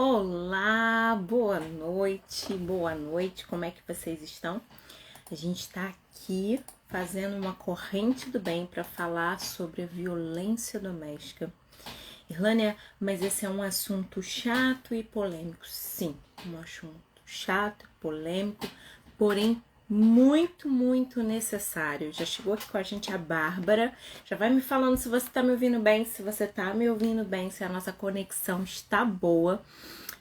Olá, boa noite, como é que vocês estão? A gente está aqui fazendo uma corrente do bem para falar sobre a violência doméstica. Irlânia, mas esse é um assunto chato e polêmico, sim, um assunto chato e polêmico, porém muito necessário. Já chegou aqui com a gente a Bárbara, já vai me falando se você tá me ouvindo bem, se você tá me ouvindo bem, se a nossa conexão está boa.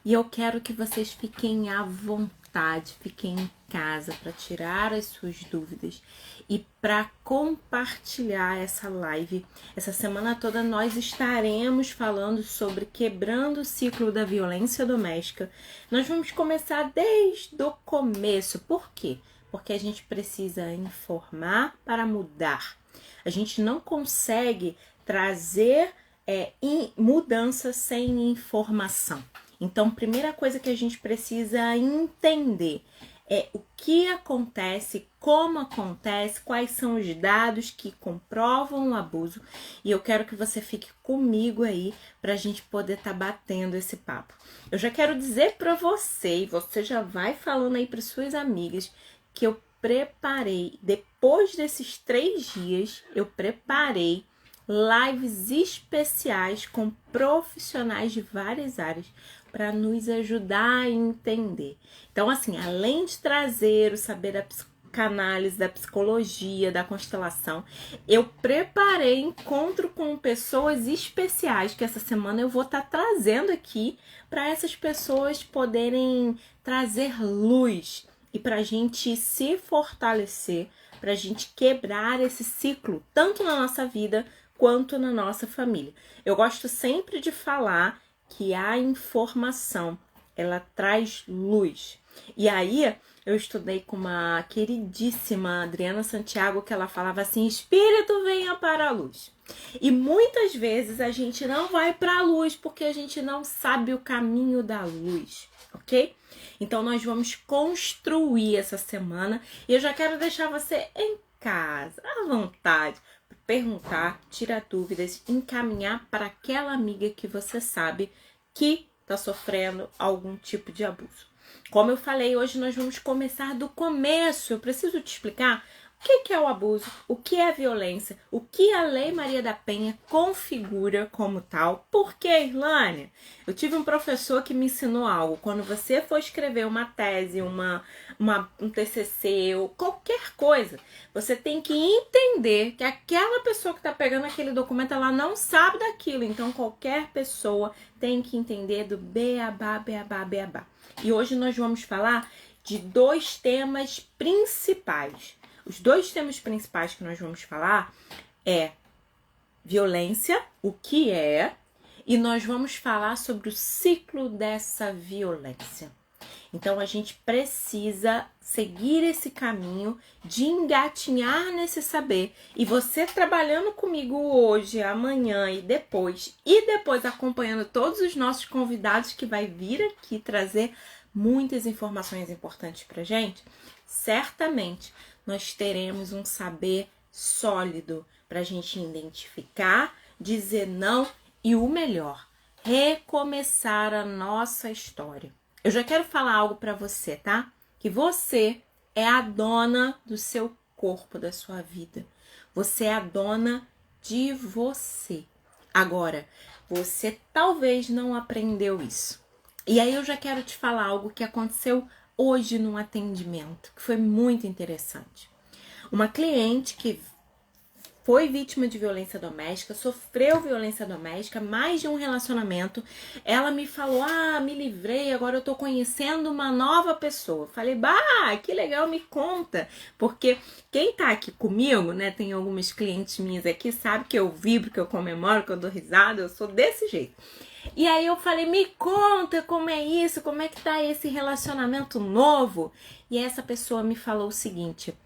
E eu quero que vocês fiquem à vontade, fiquem em casa para tirar as suas dúvidas e para compartilhar essa live. Essa semana toda nós estaremos falando sobre quebrando o ciclo da violência doméstica. Nós vamos começar desde o começo. Por quê? Porque a gente precisa informar para mudar. A gente não consegue trazer mudança sem informação. Então, primeira coisa que a gente precisa entender é o que acontece, como acontece, quais são os dados que comprovam o abuso. E eu quero que você fique comigo aí para a gente poder estar batendo esse papo. Eu já quero dizer para você, e você já vai falando aí para suas amigas, que eu preparei, depois desses 3 dias, eu preparei lives especiais com profissionais de várias áreas para nos ajudar a entender. Então, assim, além de trazer o saber da psicanálise, da psicologia, da constelação, eu preparei encontro com pessoas especiais que essa semana eu vou estar trazendo aqui para essas pessoas poderem trazer luz e para a gente se fortalecer, para a gente quebrar esse ciclo, tanto na nossa vida quanto na nossa família. Eu gosto sempre de falar que a informação, ela traz luz. E aí, eu estudei com uma queridíssima Adriana Santiago, que ela falava assim, espírito venha para a luz. E muitas vezes a gente não vai para a luz porque a gente não sabe o caminho da luz, ok? Então, nós vamos construir essa semana e eu já quero deixar você em casa, à vontade, perguntar, tirar dúvidas, encaminhar para aquela amiga que você sabe que está sofrendo algum tipo de abuso. Como eu falei, hoje nós vamos começar do começo. Eu preciso te explicar o que é o abuso, o que é a violência, o que a Lei Maria da Penha configura como tal. Por que, Irlânia? Eu tive um professor que me ensinou algo. Quando você for escrever uma tese, um TCC ou qualquer coisa, você tem que entender que aquela pessoa que está pegando aquele documento, ela não sabe daquilo. Então, qualquer pessoa tem que entender do beabá. E hoje nós vamos falar de 2 temas principais. Os 2 temas principais que nós vamos falar é violência, o que é, e nós vamos falar sobre o ciclo dessa violência. Então, a gente precisa seguir esse caminho de engatinhar nesse saber. E você trabalhando comigo hoje, amanhã e depois acompanhando todos os nossos convidados que vai vir aqui trazer muitas informações importantes pra gente, certamente nós teremos um saber sólido para a gente identificar, dizer não e o melhor, recomeçar a nossa história. Eu já quero falar algo para você, tá? Que você é a dona do seu corpo, da sua vida. Você é a dona de você. Agora, você talvez não aprendeu isso. E aí eu já quero te falar algo que aconteceu hoje num atendimento, que foi muito interessante. Uma cliente que foi vítima de violência doméstica, sofreu violência doméstica, mais de um relacionamento, ela me falou, me livrei, agora eu tô conhecendo uma nova pessoa. Falei, que legal, me conta, porque quem tá aqui comigo, né, tem algumas clientes minhas aqui, sabe que eu vibro, que eu comemoro, que eu dou risada, eu sou desse jeito. E aí eu falei, me conta como é isso, como é que tá esse relacionamento novo? E essa pessoa me falou o seguinte,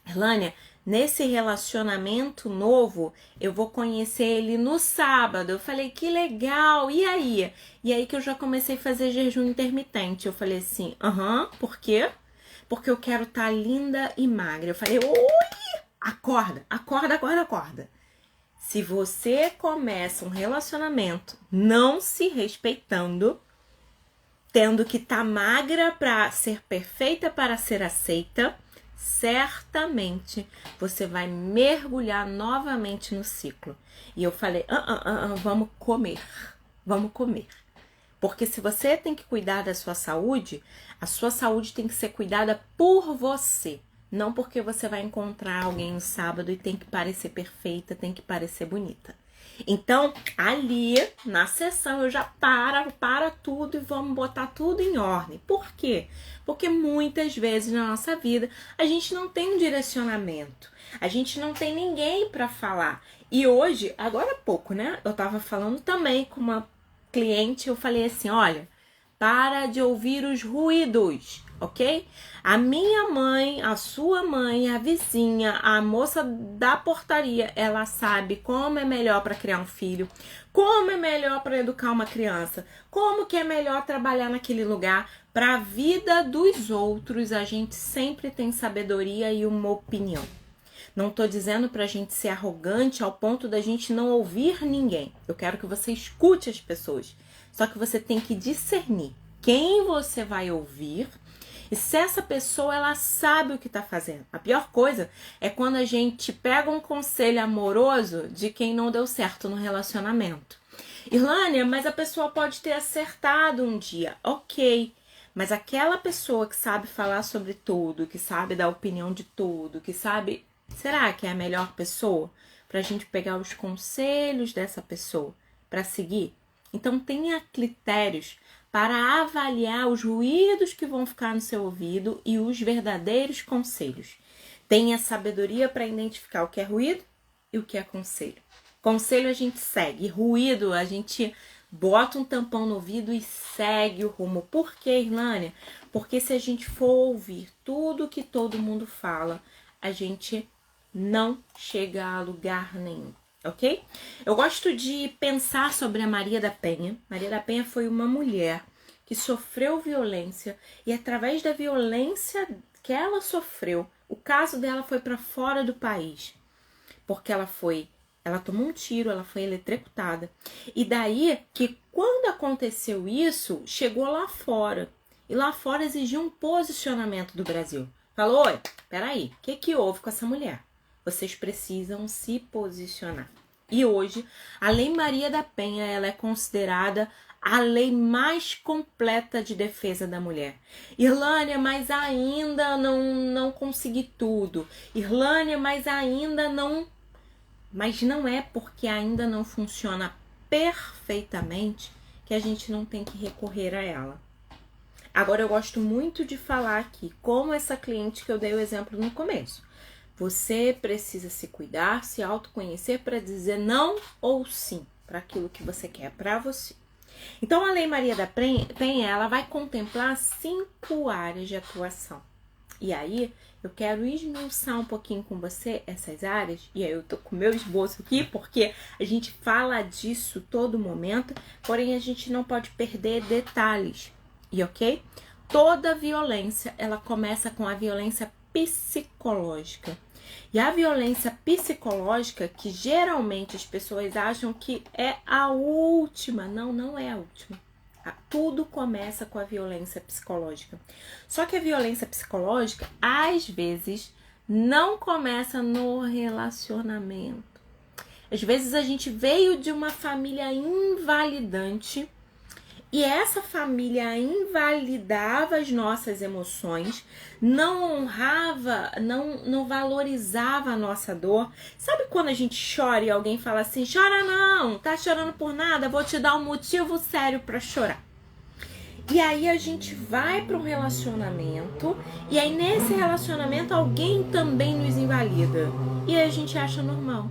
Irlânia, nesse relacionamento novo, eu vou conhecer ele no sábado. Eu falei, que legal, e aí? E aí que eu já comecei a fazer jejum intermitente. Eu falei assim, por quê? Porque eu quero estar linda e magra. Eu falei, oi, acorda. Se você começa um relacionamento não se respeitando, tendo que estar magra para ser perfeita, para ser aceita, certamente você vai mergulhar novamente no ciclo. E eu falei, vamos comer, vamos comer. Porque se você tem que cuidar da sua saúde, a sua saúde tem que ser cuidada por você. Não porque você vai encontrar alguém no sábado e tem que parecer perfeita, tem que parecer bonita. Então, ali, na sessão, eu já para tudo e vamos botar tudo em ordem. Por quê? Porque muitas vezes na nossa vida a gente não tem um direcionamento. A gente não tem ninguém para falar. E hoje, agora há pouco, né? Eu tava falando também com uma cliente, eu falei assim, olha, para de ouvir os ruídos, ok? A minha mãe, a sua mãe, a vizinha, a moça da portaria, ela sabe como é melhor para criar um filho, como é melhor para educar uma criança, como que é melhor trabalhar naquele lugar. Para a vida dos outros, a gente sempre tem sabedoria e uma opinião. Não tô dizendo pra gente ser arrogante ao ponto da gente não ouvir ninguém. Eu quero que você escute as pessoas. Só que você tem que discernir quem você vai ouvir e se essa pessoa ela sabe o que tá fazendo. A pior coisa é quando a gente pega um conselho amoroso de quem não deu certo no relacionamento. Irlânia, mas a pessoa pode ter acertado um dia. Ok. Mas aquela pessoa que sabe falar sobre tudo, que sabe dar opinião de tudo, que sabe... Será que é a melhor pessoa para a gente pegar os conselhos dessa pessoa para seguir? Então tenha critérios para avaliar os ruídos que vão ficar no seu ouvido e os verdadeiros conselhos. Tenha sabedoria para identificar o que é ruído e o que é conselho. Conselho a gente segue, ruído a gente bota um tampão no ouvido e segue o rumo. Por quê, Irlânia? Porque se a gente for ouvir tudo que todo mundo fala, a gente não chega a lugar nenhum, ok? Eu gosto de pensar sobre a Maria da Penha. Maria da Penha foi uma mulher que sofreu violência e através da violência que ela sofreu, o caso dela foi para fora do país, porque ela tomou um tiro, ela foi eletrocutada. E daí que quando aconteceu isso, chegou lá fora. E lá fora exigiu um posicionamento do Brasil. Falou, oi, peraí, o que houve com essa mulher? Vocês precisam se posicionar. E hoje, a Lei Maria da Penha, ela é considerada a lei mais completa de defesa da mulher. Irlânia, mas ainda não consegui tudo. Irlânia, mas ainda não... Mas não é porque ainda não funciona perfeitamente que a gente não tem que recorrer a ela. Agora, eu gosto muito de falar aqui, como essa cliente que eu dei o exemplo no começo. Você precisa se cuidar, se autoconhecer para dizer não ou sim para aquilo que você quer para você. Então, a Lei Maria da Penha, ela vai contemplar 5 áreas de atuação. E aí, eu quero esmiuçar um pouquinho com você essas áreas. E aí, eu tô com o meu esboço aqui, porque a gente fala disso todo momento, porém, a gente não pode perder detalhes. E ok? Toda violência, ela começa com a violência psicológica. E a violência psicológica, que geralmente as pessoas acham que é a última. Não, não é a última. Tudo começa com a violência psicológica. Só que a violência psicológica, às vezes, não começa no relacionamento. Às vezes a gente veio de uma família invalidante e essa família invalidava as nossas emoções, não honrava, não valorizava a nossa dor. Sabe quando a gente chora e alguém fala assim, chora não, tá chorando por nada, vou te dar um motivo sério pra chorar. E aí a gente vai para um relacionamento e aí nesse relacionamento alguém também nos invalida. E aí a gente acha normal.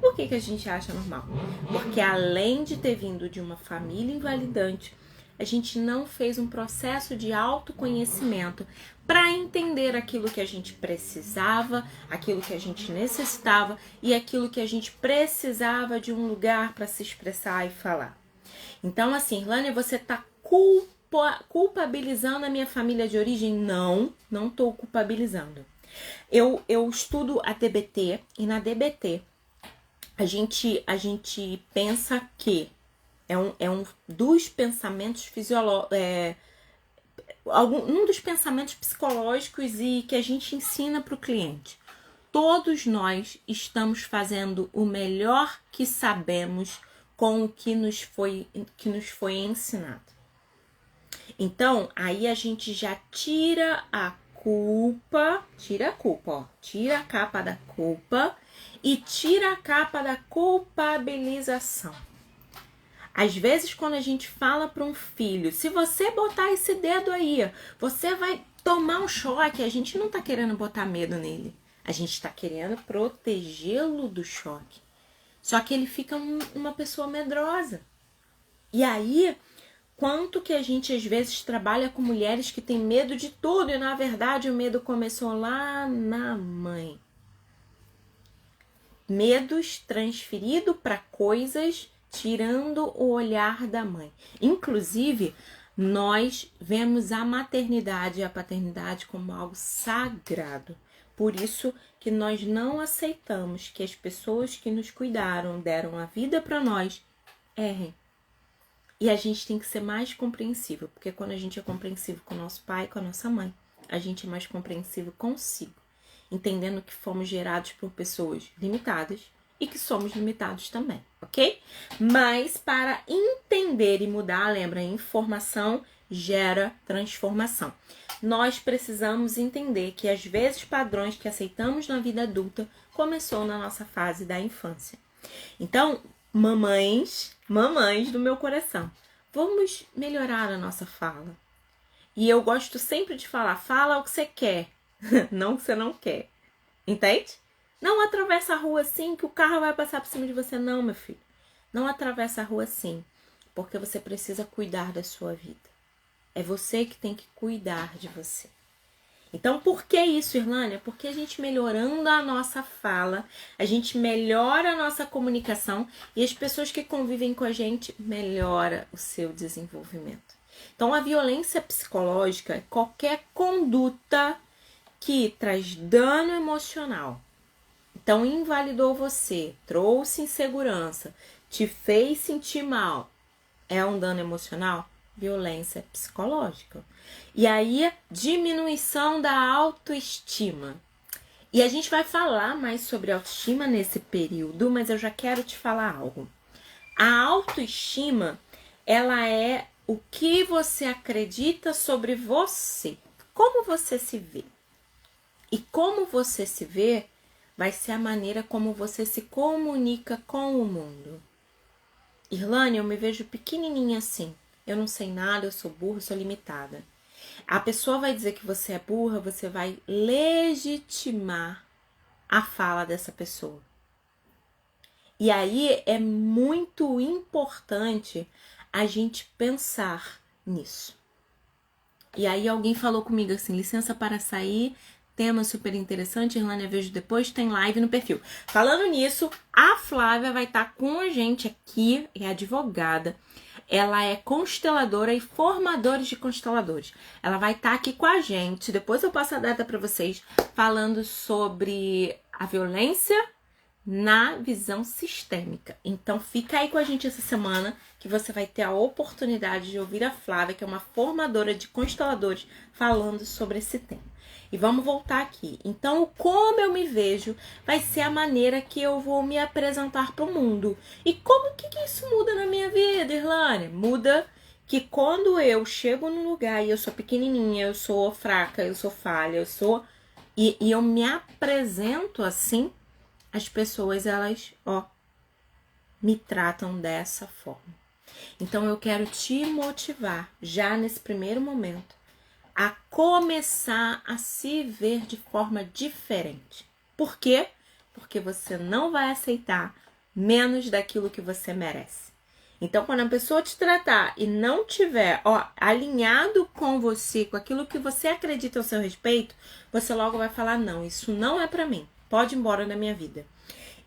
Por que a gente acha normal? Porque além de ter vindo de uma família invalidante, a gente não fez um processo de autoconhecimento para entender aquilo que a gente precisava, aquilo que a gente necessitava e aquilo que a gente precisava de um lugar para se expressar e falar. Então, assim, Irlânia, você está culpabilizando a minha família de origem? Não estou culpabilizando. Eu estudo a DBT e na DBT a gente pensa que é um dos pensamentos um dos pensamentos psicológicos e que a gente ensina para o cliente. Todos nós estamos fazendo o melhor que sabemos com o que nos foi ensinado. Então, aí a gente já tira a capa da culpa e tira a capa da culpabilização. Às vezes, quando a gente fala para um filho, se você botar esse dedo aí, você vai tomar um choque. A gente não tá querendo botar medo nele. A gente tá querendo protegê-lo do choque. Só que ele fica uma pessoa medrosa. E aí, quanto que a gente às vezes trabalha com mulheres que têm medo de tudo e na verdade o medo começou lá na mãe. Medos transferidos para coisas, tirando o olhar da mãe. Inclusive, nós vemos a maternidade e a paternidade como algo sagrado. Por isso que nós não aceitamos que as pessoas que nos cuidaram, deram a vida para nós, errem. E a gente tem que ser mais compreensível, porque quando a gente é compreensivo com o nosso pai, com a nossa mãe, a gente é mais compreensivo consigo, entendendo que fomos gerados por pessoas limitadas e que somos limitados também, ok? Mas para entender e mudar, lembra, informação gera transformação. Nós precisamos entender que às vezes padrões que aceitamos na vida adulta começou na nossa fase da infância. Então, mamães do meu coração, vamos melhorar a nossa fala. E eu gosto sempre de falar, fala o que você quer, não o que você não quer. Entende? Não atravessa a rua assim que o carro vai passar por cima de você, não, meu filho. Não atravessa a rua assim, porque você precisa cuidar da sua vida. É você que tem que cuidar de você. Então, por que isso, Irlânia? Porque a gente melhorando a nossa fala, a gente melhora a nossa comunicação e as pessoas que convivem com a gente melhora o seu desenvolvimento. Então, a violência psicológica é qualquer conduta que traz dano emocional. Então, invalidou você, trouxe insegurança, te fez sentir mal. É um dano emocional? Violência psicológica. E aí, diminuição da autoestima. E a gente vai falar mais sobre autoestima nesse período, mas eu já quero te falar algo. A autoestima, ela é o que você acredita sobre você. Como você se vê. E como você se vê vai ser a maneira como você se comunica com o mundo. Irlânia, eu me vejo pequenininha assim. Eu não sei nada, eu sou burra, eu sou limitada. A pessoa vai dizer que você é burra, você vai legitimar a fala dessa pessoa. E aí é muito importante a gente pensar nisso. E aí alguém falou comigo assim, licença para sair, tema super interessante, Irlânia, vejo depois, tem live no perfil. Falando nisso, a Flávia vai estar com a gente aqui, é advogada. Ela é consteladora e formadora de consteladores. Ela vai estar aqui com a gente, depois eu passo a data para vocês, falando sobre a violência na visão sistêmica. Então fica aí com a gente essa semana que você vai ter a oportunidade de ouvir a Flávia, que é uma formadora de consteladores, falando sobre esse tema. E vamos voltar aqui. Então, como eu me vejo vai ser a maneira que eu vou me apresentar para o mundo. E como que isso muda na minha vida, Irlânia? Muda que quando eu chego num lugar e eu sou pequenininha, eu sou fraca, eu sou falha, eu sou... E eu me apresento assim, as pessoas, elas, me tratam dessa forma. Então, eu quero te motivar, já nesse primeiro momento, a começar a se ver de forma diferente. Por quê? Porque você não vai aceitar menos daquilo que você merece. Então, quando a pessoa te tratar e não tiver alinhado com você, com aquilo que você acredita ao seu respeito, você logo vai falar, não, isso não é pra mim. Pode ir embora da minha vida.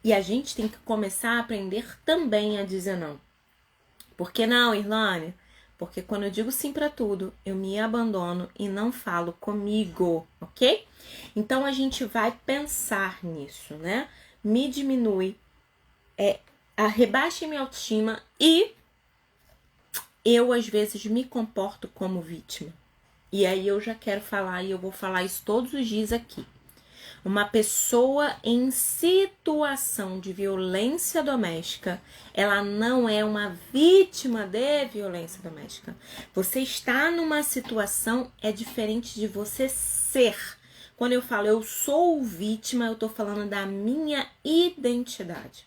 E a gente tem que começar a aprender também a dizer não. Por que não, Irlânia? Porque quando eu digo sim para tudo, eu me abandono e não falo comigo, ok? Então, a gente vai pensar nisso, né? Me diminui, rebaixa minha autoestima e eu, às vezes, me comporto como vítima. E aí eu já quero falar, e eu vou falar isso todos os dias aqui. Uma pessoa em situação de violência doméstica, ela não é uma vítima de violência doméstica. Você está numa situação é diferente de você ser. Quando eu falo eu sou vítima, eu tô falando da minha identidade.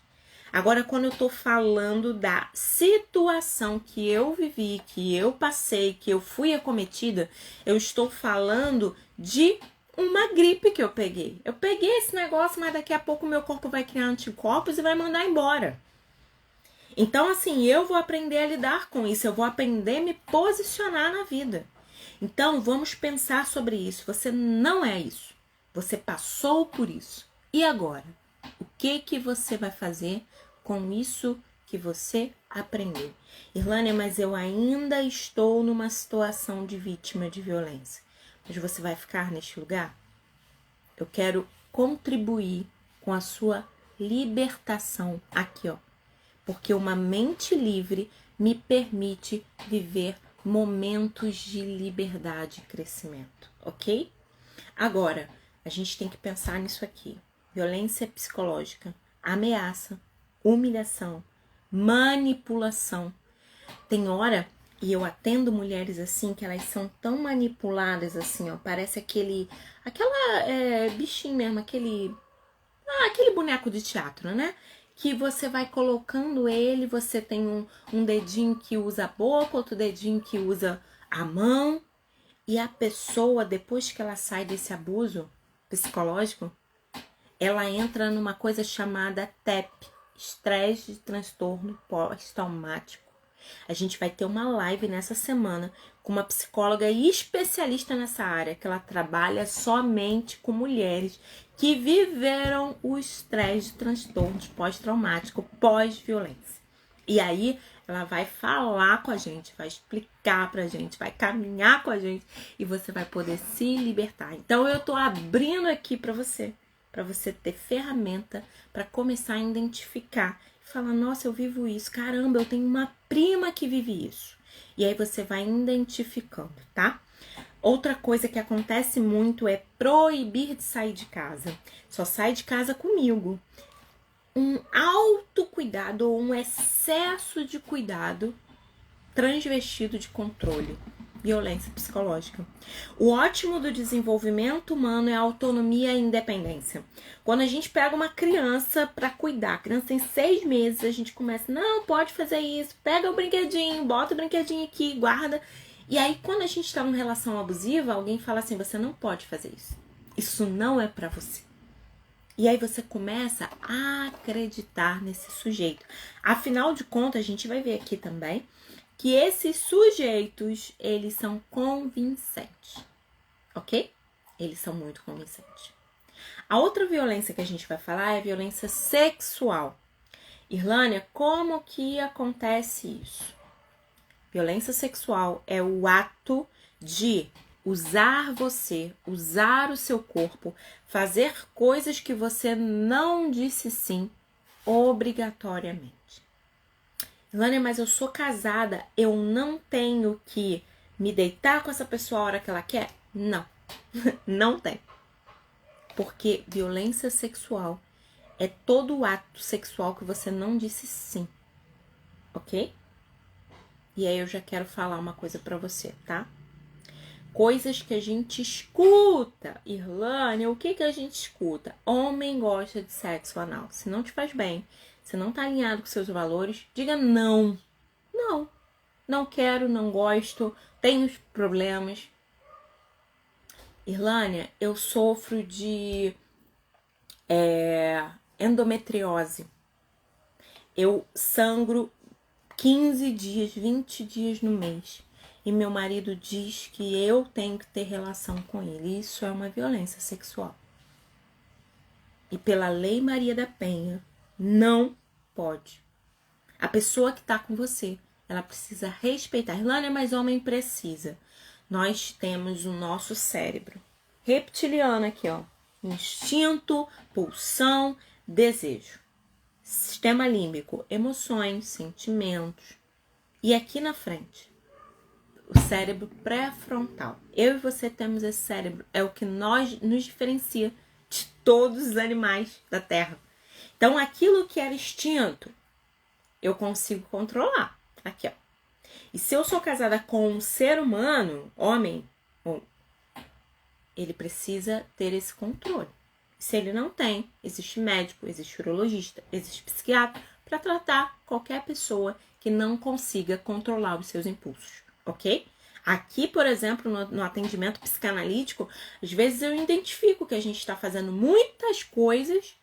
Agora, quando eu tô falando da situação que eu vivi, que eu passei, que eu fui acometida, eu estou falando de uma gripe que eu peguei. Eu peguei esse negócio, mas daqui a pouco o meu corpo vai criar anticorpos e vai mandar embora. Então, assim, eu vou aprender a lidar com isso, eu vou aprender a me posicionar na vida. Então, vamos pensar sobre isso. Você não é isso. Você passou por isso. E agora? O que você vai fazer com isso que você aprendeu? Irlânia, mas eu ainda estou numa situação de vítima de violência. Mas você vai ficar neste lugar? Eu quero contribuir com a sua libertação aqui, ó. Porque uma mente livre me permite viver momentos de liberdade e crescimento, ok? Agora, a gente tem que pensar nisso aqui. Violência psicológica, ameaça, humilhação, manipulação. Tem hora, e eu atendo mulheres assim, que elas são tão manipuladas assim, ó. Parece aquela bichinho mesmo, aquele boneco de teatro, né? Que você vai colocando ele, você tem um dedinho que usa a boca, outro dedinho que usa a mão. E a pessoa, depois que ela sai desse abuso psicológico, ela entra numa coisa chamada TEP, estresse de transtorno pós-traumático. A gente vai ter uma live nessa semana com uma psicóloga especialista nessa área, que ela trabalha somente com mulheres que viveram o estresse de transtorno pós-traumático, pós-violência. E aí ela vai falar com a gente, vai explicar pra gente, vai caminhar com a gente e você vai poder se libertar. Então eu tô abrindo aqui pra você ter ferramenta para começar a identificar e falar, nossa, eu vivo isso, caramba, eu tenho uma prima que vive isso. E aí você vai identificando, tá? Outra coisa que acontece muito é proibir de sair de casa. Só sai de casa comigo. Um autocuidado ou um excesso de cuidado transvestido de controle. Violência psicológica. O ótimo do desenvolvimento humano é a autonomia e a independência. Quando a gente pega uma criança para cuidar, a criança tem 6 meses, a gente começa, não, pode fazer isso, pega o brinquedinho, bota o brinquedinho aqui, guarda. E aí, quando a gente está numa relação abusiva, alguém fala assim, você não pode fazer isso. Isso não é para você. E aí você começa a acreditar nesse sujeito. Afinal de contas, a gente vai ver aqui também que esses sujeitos, eles são convincentes, ok? Eles são muito convincentes. A outra violência que a gente vai falar é a violência sexual. Irlânia, como que acontece isso? Violência sexual é o ato de usar você, usar o seu corpo, fazer coisas que você não disse sim obrigatoriamente. Ilânia, mas eu sou casada, eu não tenho que me deitar com essa pessoa a hora que ela quer? Não, não tem. Porque violência sexual é todo o ato sexual que você não disse sim, ok? E aí eu já quero falar uma coisa pra você, tá? Coisas que a gente escuta. Irlânia, o que a gente escuta? Homem gosta de sexo anal. Se não te faz bem, se não tá alinhado com seus valores, diga não. Não. Não quero, não gosto, tenho problemas. Irlânia, eu sofro de endometriose. Eu sangro 15 dias, 20 dias no mês. E meu marido diz que eu tenho que ter relação com ele. Isso é uma violência sexual. E pela Lei Maria da Penha, não pode. A pessoa que está com você, ela precisa respeitar. Irlânia, mas homem precisa. Nós temos o nosso cérebro reptiliano aqui, ó. Instinto, pulsão, desejo. Sistema límbico, emoções, sentimentos. E aqui na frente, o cérebro pré-frontal. Eu e você temos esse cérebro, é o que nos diferencia de todos os animais da Terra. Então, aquilo que era instinto, eu consigo controlar. Aqui, ó. E se eu sou casada com um ser humano, homem, ele precisa ter esse controle. Se ele não tem, existe médico, existe urologista, existe psiquiatra para tratar qualquer pessoa que não consiga controlar os seus impulsos, ok? Aqui, por exemplo, no atendimento psicanalítico, às vezes eu identifico que a gente está fazendo muitas coisas,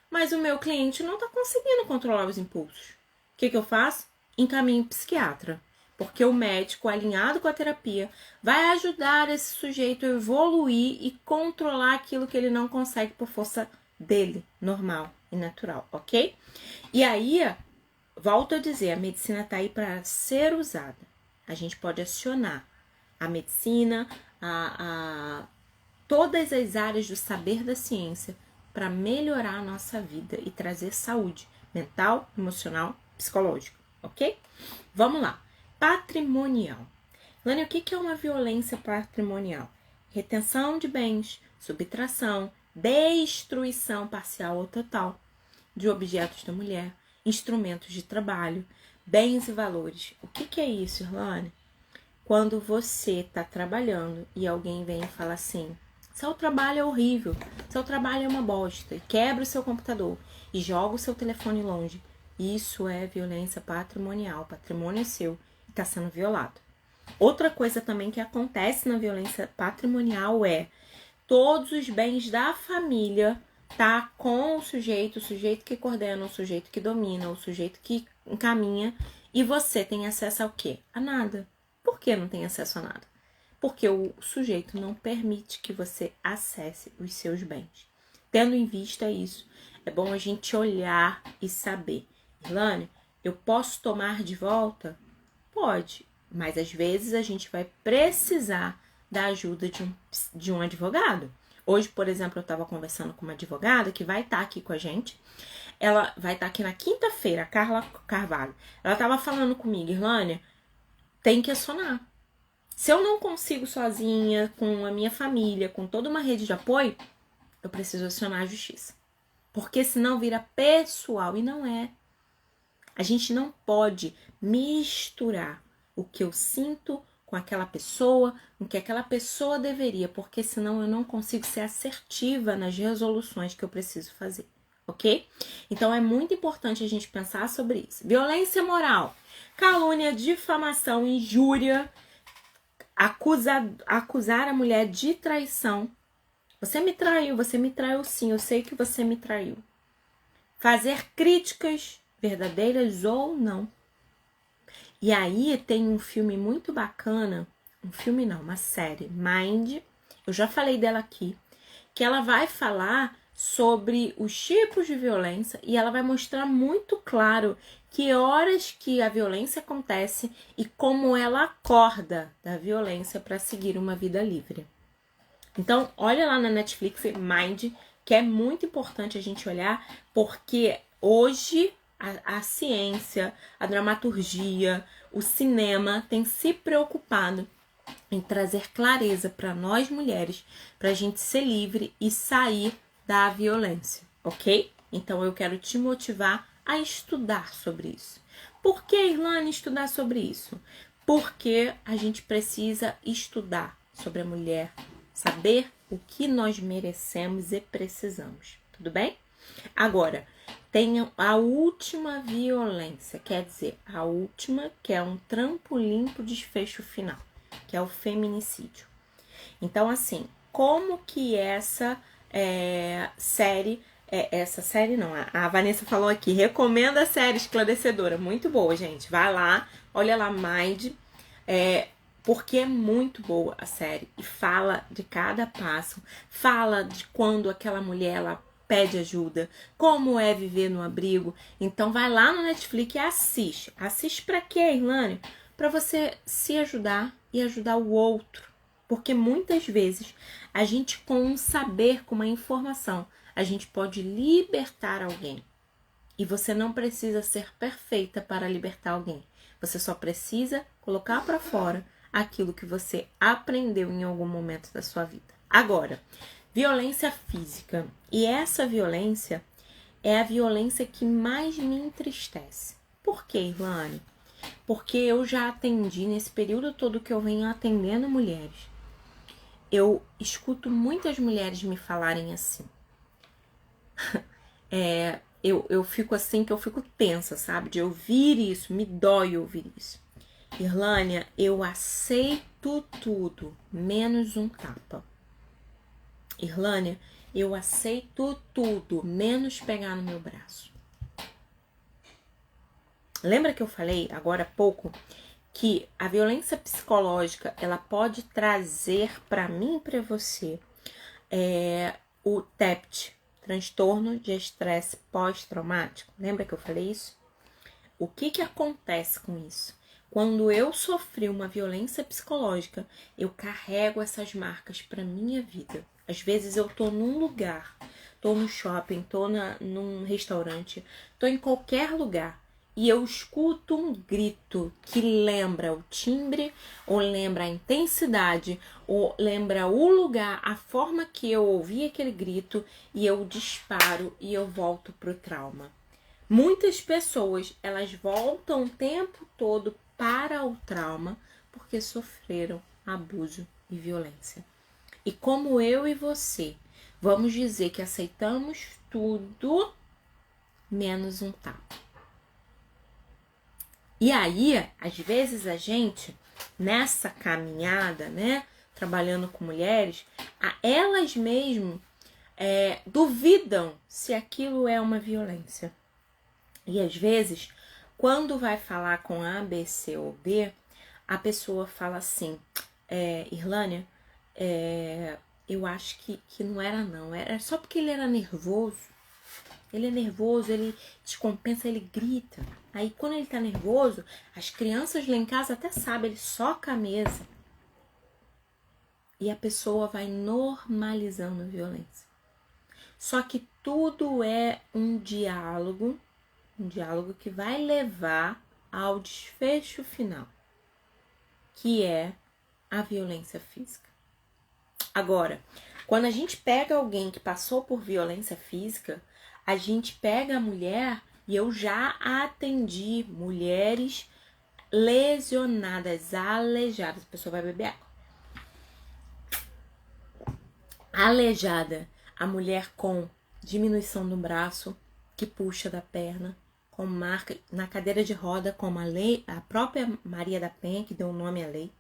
mas o meu cliente não está conseguindo controlar os impulsos. O que eu faço? Encaminho o psiquiatra. Porque o médico, alinhado com a terapia, vai ajudar esse sujeito a evoluir e controlar aquilo que ele não consegue por força dele, normal e natural, ok? E aí, volto a dizer, a medicina está aí para ser usada. A gente pode acionar a medicina, todas as áreas do saber da ciência para melhorar a nossa vida e trazer saúde mental, emocional, psicológica, ok? Vamos lá. Patrimonial. Lani, o que é uma violência patrimonial? Retenção de bens, subtração, destruição parcial ou total de objetos da mulher, instrumentos de trabalho, bens e valores. O que é isso, Irlane? Quando você está trabalhando e alguém vem e fala assim, seu trabalho é horrível, seu trabalho é uma bosta, e quebra o seu computador e joga o seu telefone longe. Isso é violência patrimonial, o patrimônio é seu e está sendo violado. Outra coisa também que acontece na violência patrimonial é todos os bens da família tá com o sujeito que coordena, o sujeito que domina, o sujeito que encaminha, e você tem acesso ao quê? A nada. Por que não tem acesso a nada? Porque o sujeito não permite que você acesse os seus bens. Tendo em vista isso, é bom a gente olhar e saber. Irlane, eu posso tomar de volta? Pode, mas às vezes a gente vai precisar da ajuda de um advogado. Hoje, por exemplo, eu estava conversando com uma advogada que vai estar aqui com a gente. Ela vai estar aqui na quinta-feira, a Carla Carvalho. Ela estava falando comigo, Irlane, tem que acionar. Se eu não consigo sozinha, com a minha família, com toda uma rede de apoio, eu preciso acionar a justiça. Porque senão vira pessoal e não é. A gente não pode misturar o que eu sinto com aquela pessoa, com o que aquela pessoa deveria, porque senão eu não consigo ser assertiva nas resoluções que eu preciso fazer, ok? Então é muito importante a gente pensar sobre isso. Violência moral, calúnia, difamação, injúria, acusar a mulher de traição. Você me traiu sim, eu sei que você me traiu. Fazer críticas verdadeiras ou não. E aí tem um filme muito bacana, uma série, Mind, eu já falei dela aqui, que ela vai falar sobre os tipos de violência e ela vai mostrar muito claro que horas que a violência acontece e como ela acorda da violência para seguir uma vida livre. Então, olha lá na Netflix, Mind, que é muito importante a gente olhar, porque hoje a ciência, a dramaturgia, o cinema tem se preocupado em trazer clareza para nós mulheres, para a gente ser livre e sair da violência, ok? Então eu quero te motivar a estudar sobre isso. Por que, Irlane, estudar sobre isso? Porque a gente precisa estudar sobre a mulher, saber o que nós merecemos e precisamos, tudo bem? Agora, tem a última violência, quer dizer, a última que é um trampolim para o desfecho final, que é o feminicídio. Então, assim, como que essa série não, a Vanessa falou aqui, recomenda a série esclarecedora, muito boa, gente, vai lá, olha lá, Mind, porque é muito boa a série e fala de cada passo, fala de quando aquela mulher, ela pede ajuda, como é viver no abrigo. Então vai lá no Netflix e assiste. Assiste pra quê, Irlane? Pra você se ajudar e ajudar o outro. Porque muitas vezes a gente, com um saber, com uma informação, a gente pode libertar alguém. E você não precisa ser perfeita para libertar alguém. Você só precisa colocar pra fora aquilo que você aprendeu em algum momento da sua vida. Agora, violência física. E essa violência é a violência que mais me entristece. Por quê, Irlane? Porque eu já atendi, nesse período todo que eu venho atendendo mulheres, eu escuto muitas mulheres me falarem assim. Eu fico assim, que eu fico tensa, sabe? De ouvir isso, me dói ouvir isso. Irlânia, eu aceito tudo, menos um tapa. Irlânia, eu aceito tudo, menos pegar no meu braço. Lembra que eu falei agora há pouco que a violência psicológica, ela pode trazer para mim e para você o TEPT, transtorno de estresse pós-traumático? Lembra que eu falei isso? O que acontece com isso? Quando eu sofri uma violência psicológica, eu carrego essas marcas para minha vida. Às vezes eu tô num lugar, tô no shopping, tô num restaurante, tô em qualquer lugar e eu escuto um grito que lembra o timbre, ou lembra a intensidade, ou lembra o lugar, a forma que eu ouvi aquele grito, e eu disparo e eu volto pro trauma. Muitas pessoas, elas voltam o tempo todo para o trauma porque sofreram abuso e violência. E como eu e você, vamos dizer que aceitamos tudo menos um tapa. E aí, às vezes a gente, nessa caminhada, né, trabalhando com mulheres, elas mesmo duvidam se aquilo é uma violência. E às vezes, quando vai falar com A, B, C ou B, a pessoa fala assim, Irlânia, eu acho que não era não, era só porque ele era nervoso. Ele é nervoso, ele descompensa, ele grita. Aí quando ele tá nervoso, as crianças lá em casa até sabem, ele soca a mesa. E a pessoa vai normalizando a violência. Só que tudo é um diálogo que vai levar ao desfecho final, que é a violência física. Agora, quando a gente pega alguém que passou por violência física, a gente pega a mulher, e eu já atendi mulheres lesionadas, aleijadas. A pessoa vai beber água. Aleijada, a mulher com diminuição do braço, que puxa da perna, com marca na cadeira de roda, como a própria Maria da Penha, que deu o nome à lei.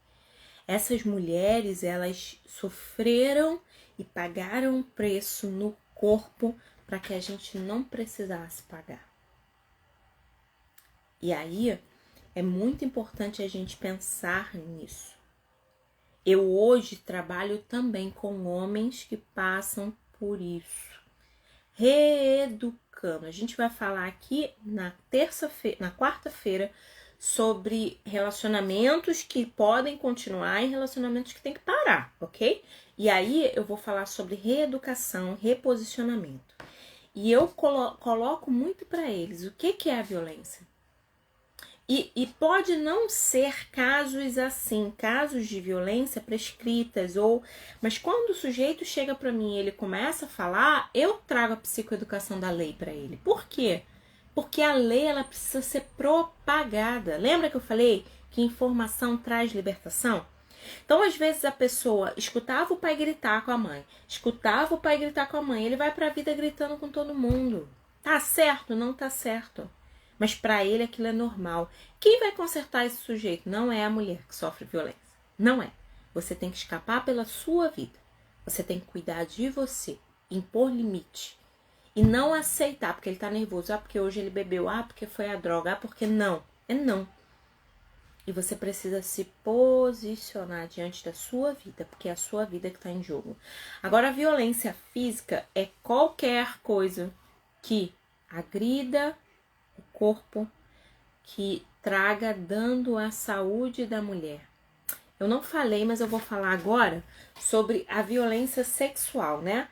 Essas mulheres, elas sofreram e pagaram um preço no corpo para que a gente não precisasse pagar. E aí, é muito importante a gente pensar nisso. Eu hoje trabalho também com homens que passam por isso. Reeducando. A gente vai falar aqui na quarta-feira, sobre relacionamentos que podem continuar e relacionamentos que tem que parar, ok? E aí eu vou falar sobre reeducação, reposicionamento. E eu coloco muito para eles o que é a violência. E pode não ser casos assim, casos de violência prescritas, mas quando o sujeito chega para mim e ele começa a falar, eu trago a psicoeducação da lei para ele. Por quê? Porque a lei, ela precisa ser propagada. Lembra que eu falei que informação traz libertação? Então, às vezes, a pessoa escutava o pai gritar com a mãe, ele vai pra vida gritando com todo mundo. Tá certo? Não tá certo. Mas para ele aquilo é normal. Quem vai consertar esse sujeito? Não é a mulher que sofre violência. Não é. Você tem que escapar pela sua vida. Você tem que cuidar de você, impor limite. E não aceitar, porque ele tá nervoso, porque hoje ele bebeu, porque foi a droga, porque não. É não. E você precisa se posicionar diante da sua vida, porque é a sua vida que está em jogo. Agora, a violência física é qualquer coisa que agrida o corpo, que traga dano à saúde da mulher. Eu não falei, mas eu vou falar agora sobre a violência sexual, né?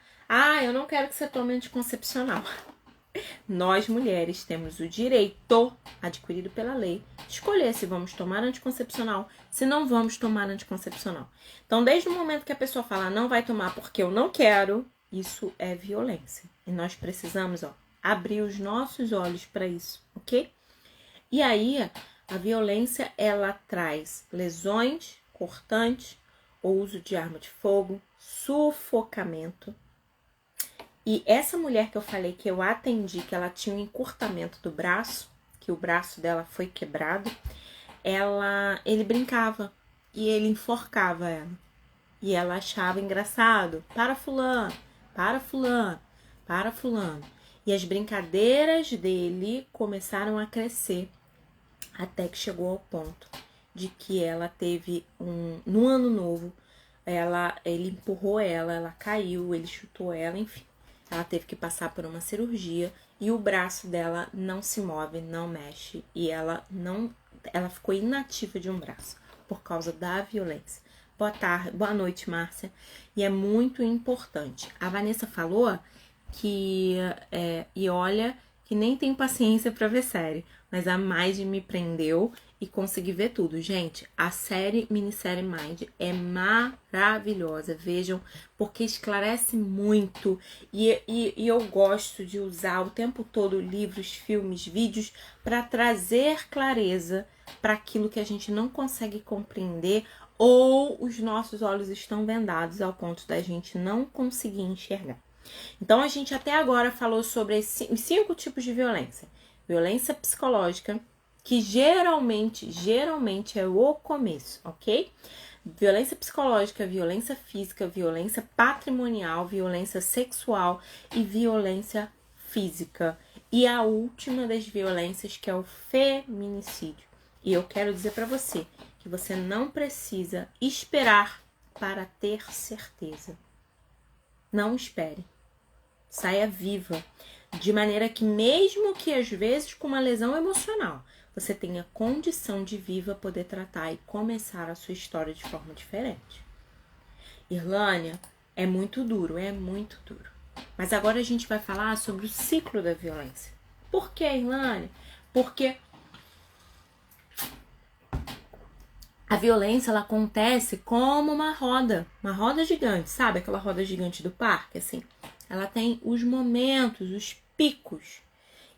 Eu não quero que você tome anticoncepcional. Nós, mulheres, temos o direito, adquirido pela lei, de escolher se vamos tomar anticoncepcional, se não vamos tomar anticoncepcional. Então, desde o momento que a pessoa fala não vai tomar porque eu não quero, isso é violência. E nós precisamos, abrir os nossos olhos para isso, ok? E aí, a violência, ela traz lesões cortantes, uso de arma de fogo, sufocamento. E essa mulher que eu falei que eu atendi, que ela tinha um encurtamento do braço, que o braço dela foi quebrado, ele brincava e ele enforcava ela. E ela achava engraçado. Para fulano, para fulano, para fulano. E as brincadeiras dele começaram a crescer até que chegou ao ponto de que ela teve no ano novo, ele empurrou ela caiu, ele chutou ela, enfim. Ela teve que passar por uma cirurgia e o braço dela não se move, não mexe e ela ficou inativa de um braço por causa da violência. Boa tarde, boa noite, Márcia. E é muito importante. A Vanessa falou que e olha que nem tenho paciência para ver série, mas a Mind me prendeu e consegui ver tudo. Gente, a minissérie Mind é maravilhosa, vejam, porque esclarece muito e eu gosto de usar o tempo todo livros, filmes, vídeos para trazer clareza para aquilo que a gente não consegue compreender ou os nossos olhos estão vendados ao ponto da gente não conseguir enxergar. Então, a gente até agora falou sobre os 5 tipos de violência. Violência psicológica, que geralmente é o começo, ok? Violência psicológica, violência física, violência patrimonial, violência sexual e violência física. E a última das violências, que é o feminicídio. E eu quero dizer para você que você não precisa esperar para ter certeza. Não espere. Saia viva. De maneira que, mesmo que às vezes com uma lesão emocional, você tenha condição de viva poder tratar e começar a sua história de forma diferente. Irlânia, é muito duro. Mas agora a gente vai falar sobre o ciclo da violência. Por que, Irlânia? Porque a violência, ela acontece como uma roda gigante, sabe? Aquela roda gigante do parque, assim. Ela tem os momentos, os picos.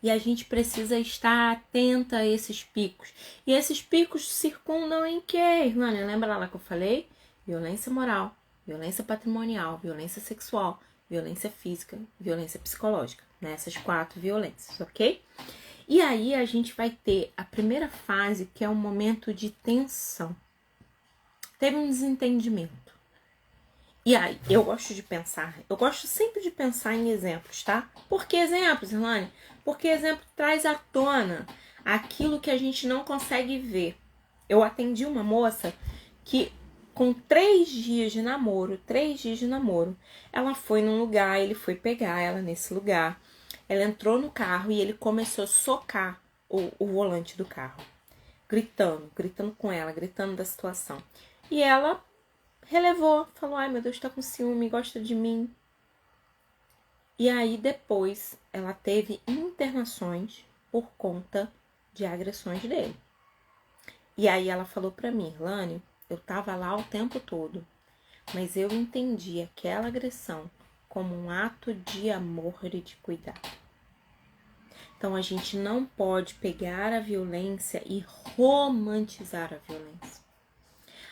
E a gente precisa estar atenta a esses picos. E esses picos circundam em quê, Irlânia? Lembra lá que eu falei? Violência moral, violência patrimonial, violência sexual, violência física, violência psicológica. Né? Essas 4 violências, ok? E aí a gente vai ter a primeira fase, que é um momento de tensão. Teve um desentendimento. E aí, eu gosto sempre de pensar em exemplos, tá? Por que exemplos, Irlane? Porque exemplo traz à tona aquilo que a gente não consegue ver. Eu atendi uma moça que, com 3 dias de namoro, ela foi num lugar, ele foi pegar ela nesse lugar. Ela entrou no carro e ele começou a socar o volante do carro. Gritando com ela, gritando da situação. E ela relevou, falou, ai meu Deus, tá com ciúme, gosta de mim. E aí depois ela teve internações por conta de agressões dele. E aí ela falou pra mim, Irlane, eu tava lá o tempo todo, mas eu entendi aquela agressão como um ato de amor e de cuidado. Então a gente não pode pegar a violência e romantizar a violência.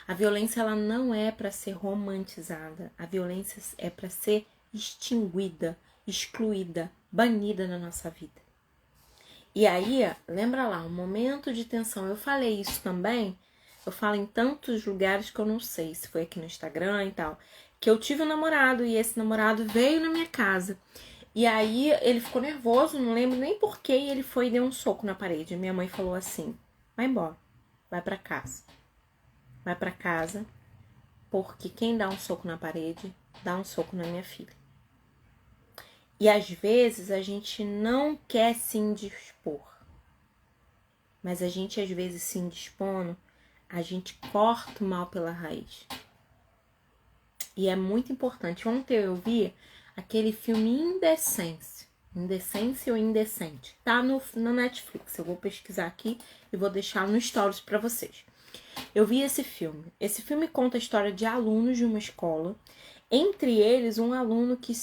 A violência, ela não é para ser romantizada. A violência é para ser extinguida, excluída, banida da nossa vida. E aí, lembra lá, um momento de tensão. Eu falei isso também, eu falo em tantos lugares que eu não sei se foi aqui no Instagram e tal, que eu tive um namorado e esse namorado veio na minha casa. E aí ele ficou nervoso, não lembro nem porquê, e ele foi e deu um soco na parede. Minha mãe falou assim, vai embora, vai pra casa. Vai pra casa, porque quem dá um soco na parede, dá um soco na minha filha. E às vezes a gente não quer se indispor. Mas a gente às vezes se indispondo, a gente corta o mal pela raiz. E é muito importante. Ontem eu vi aquele filme Indecência. Indecência ou Indecente. Tá na Netflix. Eu vou pesquisar aqui e vou deixar no stories pra vocês. Eu vi esse filme. Esse filme conta a história de alunos de uma escola. Entre eles, um aluno que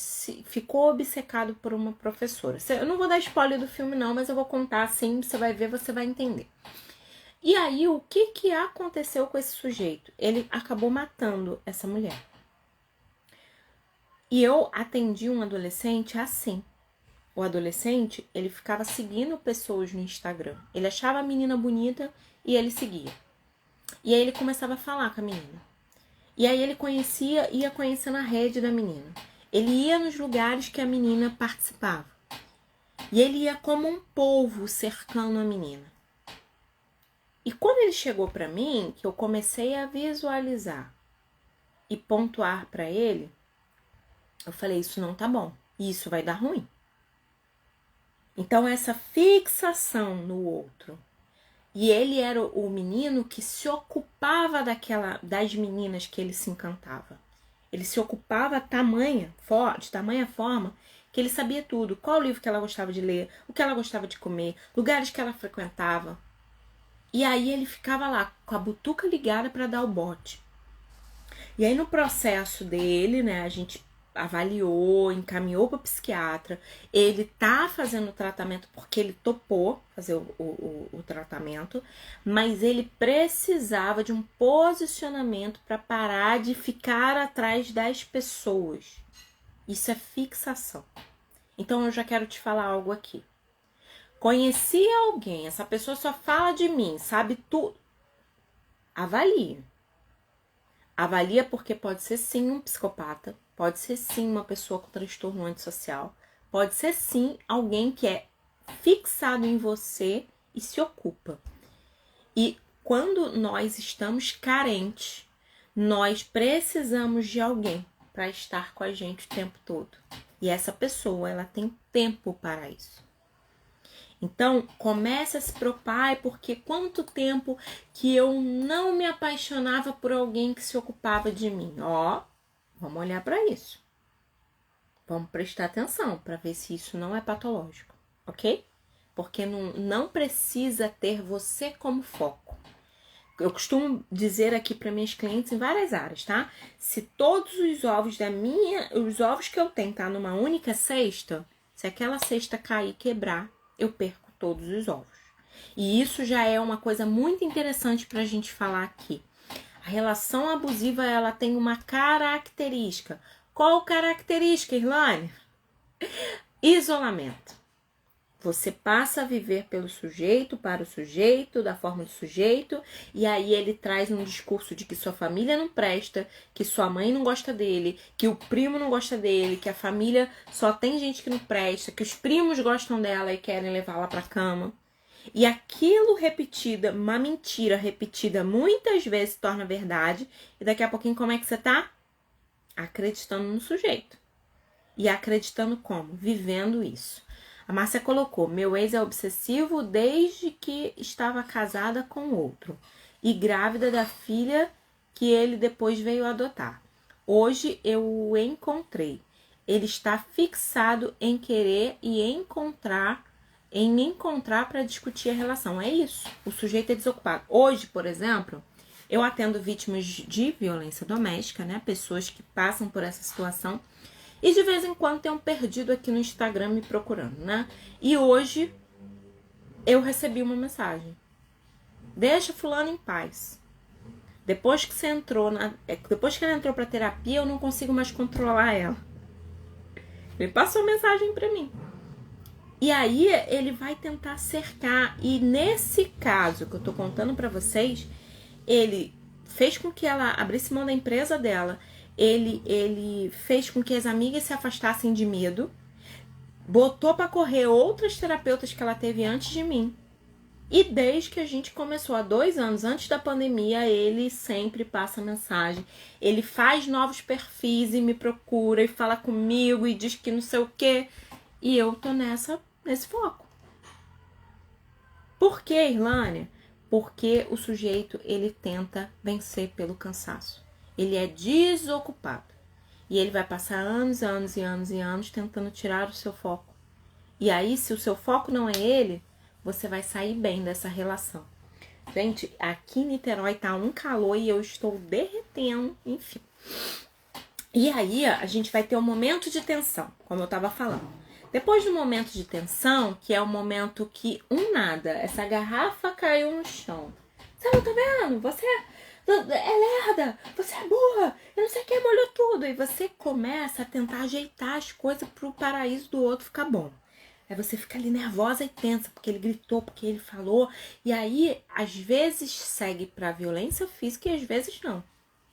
ficou obcecado por uma professora. Eu não vou dar spoiler do filme não, mas eu vou contar assim, você vai ver, você vai entender. E aí, o que aconteceu com esse sujeito? Ele acabou matando essa mulher. E eu atendi um adolescente assim. O adolescente, ele ficava seguindo pessoas no Instagram. Ele achava a menina bonita e ele seguia. E aí ele começava a falar com a menina. E aí ele ia conhecendo a rede da menina. Ele ia nos lugares que a menina participava. E ele ia como um polvo cercando a menina. E quando ele chegou para mim, que eu comecei a visualizar e pontuar para ele, eu falei, isso não tá bom. Isso vai dar ruim. Então essa fixação no outro. E ele era o menino que se ocupava das meninas que ele se encantava. Ele se ocupava de tamanha forma que ele sabia tudo. Qual livro que ela gostava de ler, o que ela gostava de comer, lugares que ela frequentava. E aí ele ficava lá com a butuca ligada para dar o bote. E aí no processo dele, né, a gente avaliou, encaminhou para o psiquiatra. Ele tá fazendo o tratamento porque ele topou fazer o tratamento, mas ele precisava de um posicionamento para parar de ficar atrás das pessoas. Isso é fixação. Então eu já quero te falar algo aqui. Conheci alguém, essa pessoa só fala de mim, sabe tudo. Avalie. Avalia porque pode ser sim um psicopata, pode ser sim uma pessoa com transtorno antissocial, pode ser sim alguém que é fixado em você e se ocupa. E quando nós estamos carentes, nós precisamos de alguém para estar com a gente o tempo todo. E essa pessoa, ela tem tempo para isso. Então, comece a se preocupar, porque quanto tempo que eu não me apaixonava por alguém que se ocupava de mim. Ó, vamos olhar para isso. Vamos prestar atenção para ver se isso não é patológico, ok? Porque não precisa ter você como foco. Eu costumo dizer aqui para minhas clientes em várias áreas, tá? Se todos os ovos os ovos que eu tenho tá numa única cesta, se aquela cesta cair e quebrar, eu perco todos os ovos. E isso já é uma coisa muito interessante para a gente falar aqui. A relação abusiva, ela tem uma característica. Qual característica, Irlane? Isolamento. Você passa a viver pelo sujeito, para o sujeito, da forma do sujeito, e aí ele traz um discurso de que sua família não presta, que sua mãe não gosta dele, que o primo não gosta dele, que a família só tem gente que não presta, que os primos gostam dela e querem levá-la pra cama. E aquilo repetida, uma mentira repetida muitas vezes se torna verdade, e daqui a pouquinho como é que você tá? Acreditando no sujeito. E acreditando como? Vivendo isso. A Márcia colocou, meu ex é obsessivo desde que estava casada com outro e grávida da filha que ele depois veio adotar. Hoje eu o encontrei. Ele está fixado em querer e encontrar para discutir a relação. É isso, o sujeito é desocupado. Hoje, por exemplo, eu atendo vítimas de violência doméstica, né? Pessoas que passam por essa situação. E de vez em quando tem um perdido aqui no Instagram me procurando, né? E hoje eu recebi uma mensagem. Deixa fulano em paz. Depois que ela entrou pra terapia, eu não consigo mais controlar ela. Ele passou mensagem pra mim. E aí ele vai tentar cercar. E nesse caso que eu tô contando pra vocês, ele fez com que ela abrisse mão da empresa dela. Ele fez com que as amigas se afastassem de medo, botou para correr outras terapeutas que ela teve antes de mim. E desde que a gente começou, há 2 anos, antes da pandemia, ele sempre passa mensagem. Ele faz novos perfis e me procura e fala comigo e diz que não sei o quê. E eu tô nesse foco. Por quê, Irlânia? Porque o sujeito, ele tenta vencer pelo cansaço. Ele é desocupado. E ele vai passar anos tentando tirar o seu foco. E aí, se o seu foco não é ele, você vai sair bem dessa relação. Gente, aqui em Niterói tá um calor e eu estou derretendo, enfim. E aí, a gente vai ter um momento de tensão, como eu tava falando. Depois do momento de tensão, que é o momento que essa garrafa caiu no chão. Você não tá vendo? Você é lerda, você é burra, eu não sei o que, molhou tudo. E você começa a tentar ajeitar as coisas pro paraíso do outro ficar bom. Aí você fica ali nervosa e tensa, porque ele gritou, porque ele falou. E aí, às vezes, segue pra violência física e às vezes não.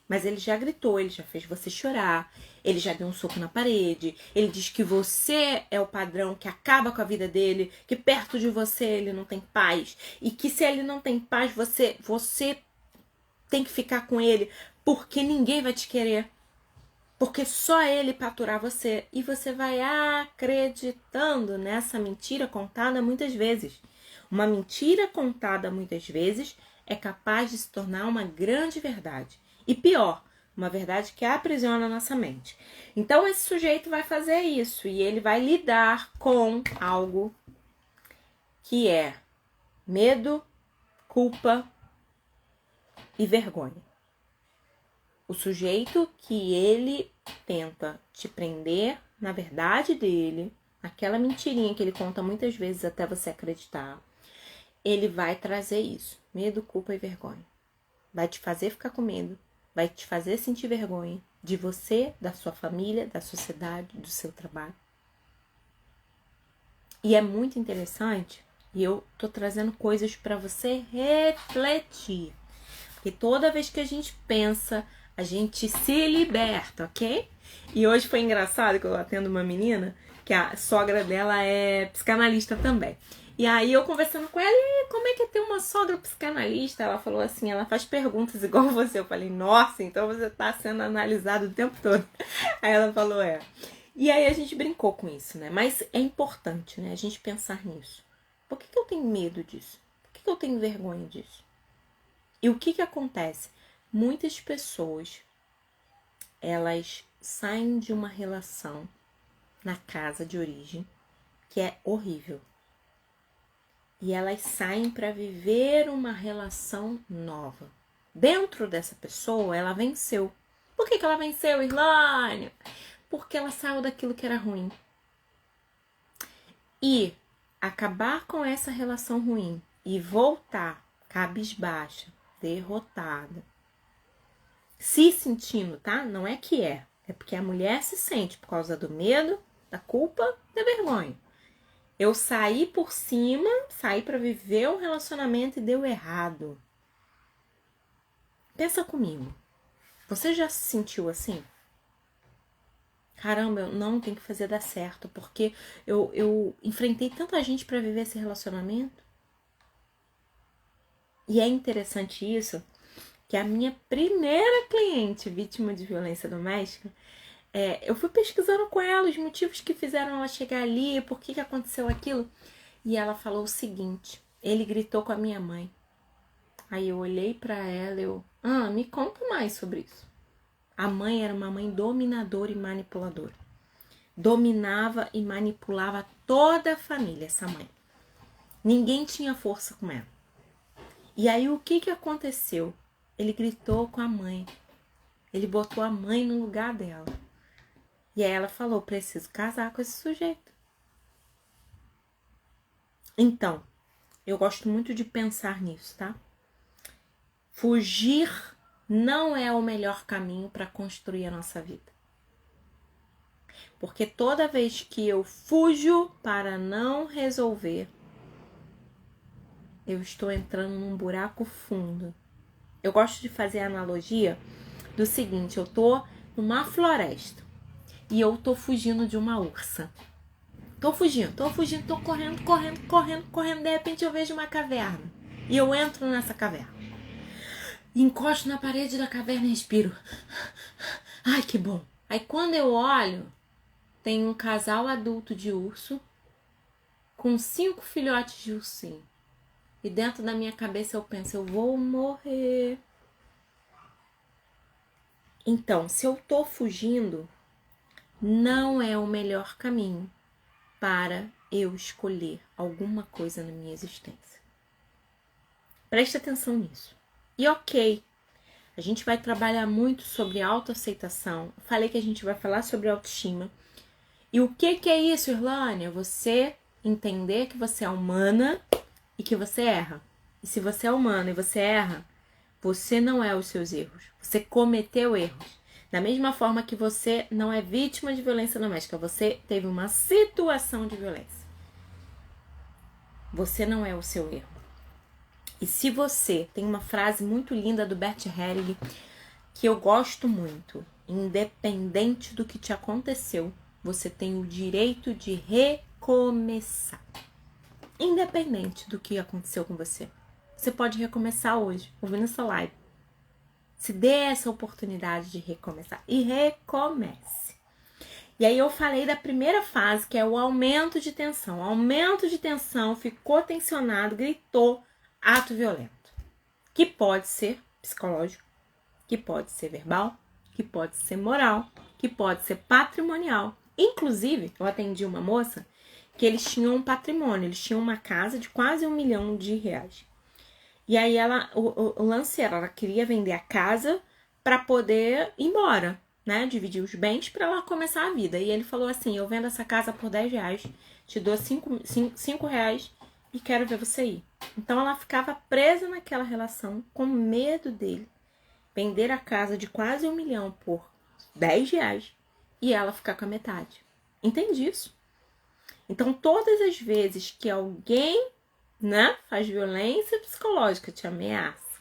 Mas ele já gritou, ele já fez você chorar, ele já deu um soco na parede, ele diz que você é o padrão que acaba com a vida dele, que perto de você ele não tem paz, e que se ele não tem paz, você tem que ficar com ele, porque ninguém vai te querer. Porque só ele pra aturar você. E você vai acreditando nessa mentira contada muitas vezes. Uma mentira contada muitas vezes é capaz de se tornar uma grande verdade. E pior, uma verdade que aprisiona a nossa mente. Então esse sujeito vai fazer isso e ele vai lidar com algo que é medo, culpa e vergonha. O sujeito que ele tenta te prender na verdade dele, aquela mentirinha que ele conta muitas vezes até você acreditar, ele vai trazer isso, medo, culpa e vergonha. Vai te fazer ficar com medo, vai te fazer sentir vergonha de você, da sua família, da sociedade, do seu trabalho. E é muito interessante, e eu tô trazendo coisas para você refletir. Porque toda vez que a gente pensa, a gente se liberta, ok? E hoje foi engraçado que eu atendo uma menina, que a sogra dela é psicanalista também. E aí eu conversando com ela, e como é que é ter uma sogra psicanalista? Ela falou assim, ela faz perguntas igual você. Eu falei, nossa, então você tá sendo analisado o tempo todo. Aí ela falou, é. E aí a gente brincou com isso, né? Mas é importante, né? A gente pensar nisso. Por que eu tenho medo disso? Por que eu tenho vergonha disso? E o que acontece? Muitas pessoas, elas saem de uma relação na casa de origem, que é horrível. E elas saem para viver uma relação nova. Dentro dessa pessoa, ela venceu. Por que ela venceu, Irlânia? Porque ela saiu daquilo que era ruim. E acabar com essa relação ruim e voltar cabisbaixa, derrotada, se sentindo, tá? Não é que é porque a mulher se sente por causa do medo, da culpa, da vergonha. Eu saí por cima, saí para viver um relacionamento e deu errado. Pensa comigo. Você já se sentiu assim? Caramba, eu não tenho que fazer dar certo, porque eu enfrentei tanta gente para viver esse relacionamento. E é interessante isso, que a minha primeira cliente vítima de violência doméstica, eu fui pesquisando com ela os motivos que fizeram ela chegar ali, por que aconteceu aquilo. E ela falou o seguinte, ele gritou com a minha mãe. Aí eu olhei pra ela, me conta mais sobre isso. A mãe era uma mãe dominadora e manipuladora. Dominava e manipulava toda a família, essa mãe. Ninguém tinha força com ela. E aí o que aconteceu? Ele gritou com a mãe. Ele botou a mãe no lugar dela. E aí ela falou, preciso casar com esse sujeito. Então, eu gosto muito de pensar nisso, tá? Fugir não é o melhor caminho para construir a nossa vida. Porque toda vez que eu fujo para não resolver, eu estou entrando num buraco fundo. Eu gosto de fazer a analogia do seguinte, eu tô numa floresta e eu tô fugindo de uma ursa. Tô fugindo, tô correndo, de repente eu vejo uma caverna e eu entro nessa caverna. Encosto na parede da caverna e respiro. Ai, que bom. Aí quando eu olho, tem um casal adulto de urso com 5 filhotes de ursinho. E dentro da minha cabeça eu penso, eu vou morrer. Então, se eu tô fugindo, não é o melhor caminho para eu escolher alguma coisa na minha existência. Preste atenção nisso. E ok, a gente vai trabalhar muito sobre autoaceitação. Falei que a gente vai falar sobre autoestima. E o que é isso, Irlânia? Você entender que você é humana e que você erra. E se você é humana e você erra, você não é os seus erros. Você cometeu erros. Da mesma forma que você não é vítima de violência doméstica, você teve uma situação de violência. Você não é o seu erro. E se você tem uma frase muito linda do Bert Helling, que eu gosto muito, independente do que te aconteceu, você tem o direito de recomeçar. Independente do que aconteceu com você. Você pode recomeçar hoje, ouvindo essa live. Se dê essa oportunidade de recomeçar. E recomece. E aí eu falei da primeira fase, que é o aumento de tensão. O aumento de tensão, ficou tensionado, gritou, ato violento. Que pode ser psicológico, que pode ser verbal, que pode ser moral, que pode ser patrimonial. Inclusive, eu atendi uma moça que eles tinham um patrimônio, eles tinham uma casa de quase R$1 milhão. E aí o lance era, ela queria vender a casa para poder ir embora, né? Dividir os bens para ela começar a vida. E ele falou assim, eu vendo essa casa por R$10, te dou cinco reais e quero ver você ir. Então ela ficava presa naquela relação com medo dele vender a casa de quase R$1 milhão por R$10 e ela ficar com a metade. Entende isso? Então todas as vezes que alguém, né, faz violência psicológica, te ameaça,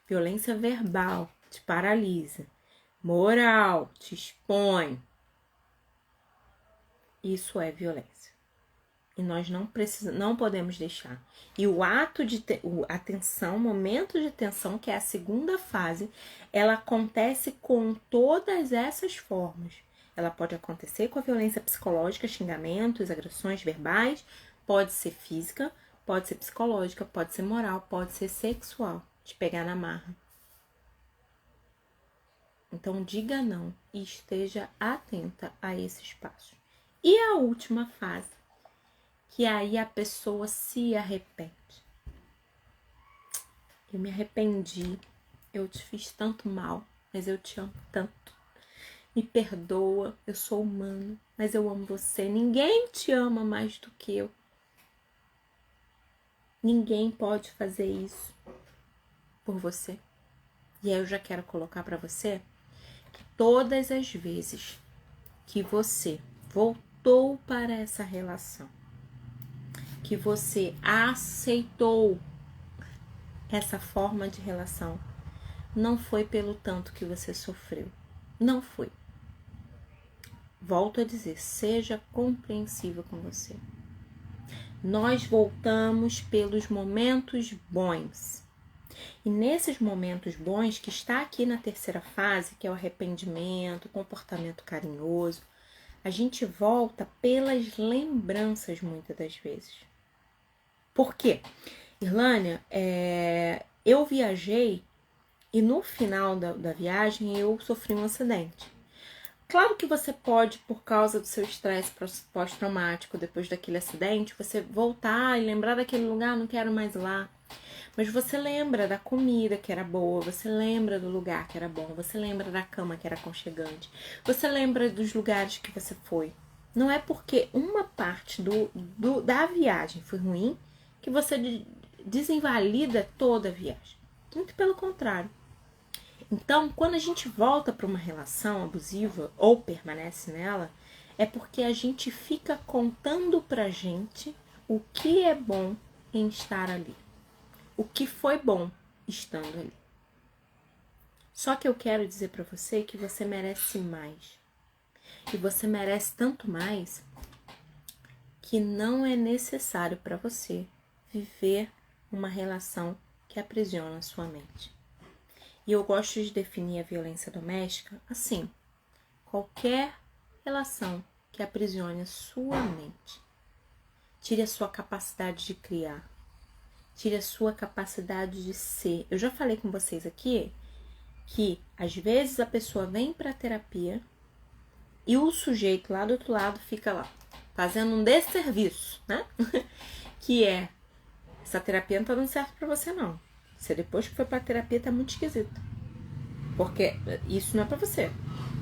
violência verbal, te paralisa, moral, te expõe, isso é violência. E nós não podemos deixar. E o ato de a tensão, o momento de tensão, que é a segunda fase, ela acontece com todas essas formas. Ela pode acontecer com a violência psicológica, xingamentos, agressões verbais, pode ser física, pode ser psicológica, pode ser moral, pode ser sexual, te pegar na marra. Então diga não e esteja atenta a esses passos. E a última fase, que aí a pessoa se arrepende. Eu me arrependi, eu te fiz tanto mal, mas eu te amo tanto. Me perdoa, eu sou humano, mas eu amo você. Ninguém te ama mais do que eu. Ninguém pode fazer isso por você. E aí eu já quero colocar para você que todas as vezes que você voltou para essa relação, que você aceitou essa forma de relação, não foi pelo tanto que você sofreu. Não foi. Volto a dizer, seja compreensiva com você. Nós voltamos pelos momentos bons. E nesses momentos bons, que está aqui na terceira fase, que é o arrependimento, o comportamento carinhoso, a gente volta pelas lembranças muitas das vezes. Por quê? Irlânia, eu viajei e no final da viagem eu sofri um acidente. Claro que você pode, por causa do seu estresse pós-traumático, depois daquele acidente, você voltar e lembrar daquele lugar, não quero mais ir lá. Mas você lembra da comida que era boa, você lembra do lugar que era bom, você lembra da cama que era aconchegante, você lembra dos lugares que você foi. Não é porque uma parte da viagem foi ruim que você desinvalida toda a viagem. Muito pelo contrário. Então, quando a gente volta para uma relação abusiva ou permanece nela, é porque a gente fica contando pra gente o que é bom em estar ali. O que foi bom estando ali. Só que eu quero dizer pra você que você merece mais. E você merece tanto mais que não é necessário para você viver uma relação que aprisiona a sua mente. E eu gosto de definir a violência doméstica assim: qualquer relação que aprisione a sua mente. Tire a sua capacidade de criar. Tire a sua capacidade de ser. Eu já falei com vocês aqui que às vezes a pessoa vem para a terapia e o sujeito lá do outro lado fica lá fazendo um desserviço, né? Que é, essa terapia não tá dando certo pra você, não. Você depois que foi pra terapia tá muito esquisito. Porque isso não é pra você.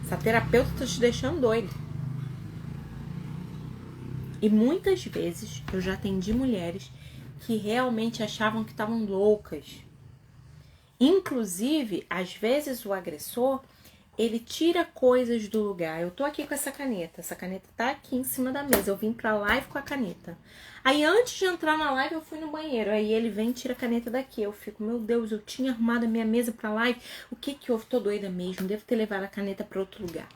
Essa terapeuta tá te deixando doido. E muitas vezes eu já atendi mulheres que realmente achavam que estavam loucas. Inclusive, às vezes o agressor, ele tira coisas do lugar. Eu tô aqui com essa caneta tá aqui em cima da mesa. Eu vim pra live com a caneta. Aí antes de entrar na live eu fui no banheiro. Aí ele vem e tira a caneta daqui. Eu fico, meu Deus, eu tinha arrumado a minha mesa pra live. O que que houve? Tô doida mesmo. Devo ter levado a caneta pra outro lugar.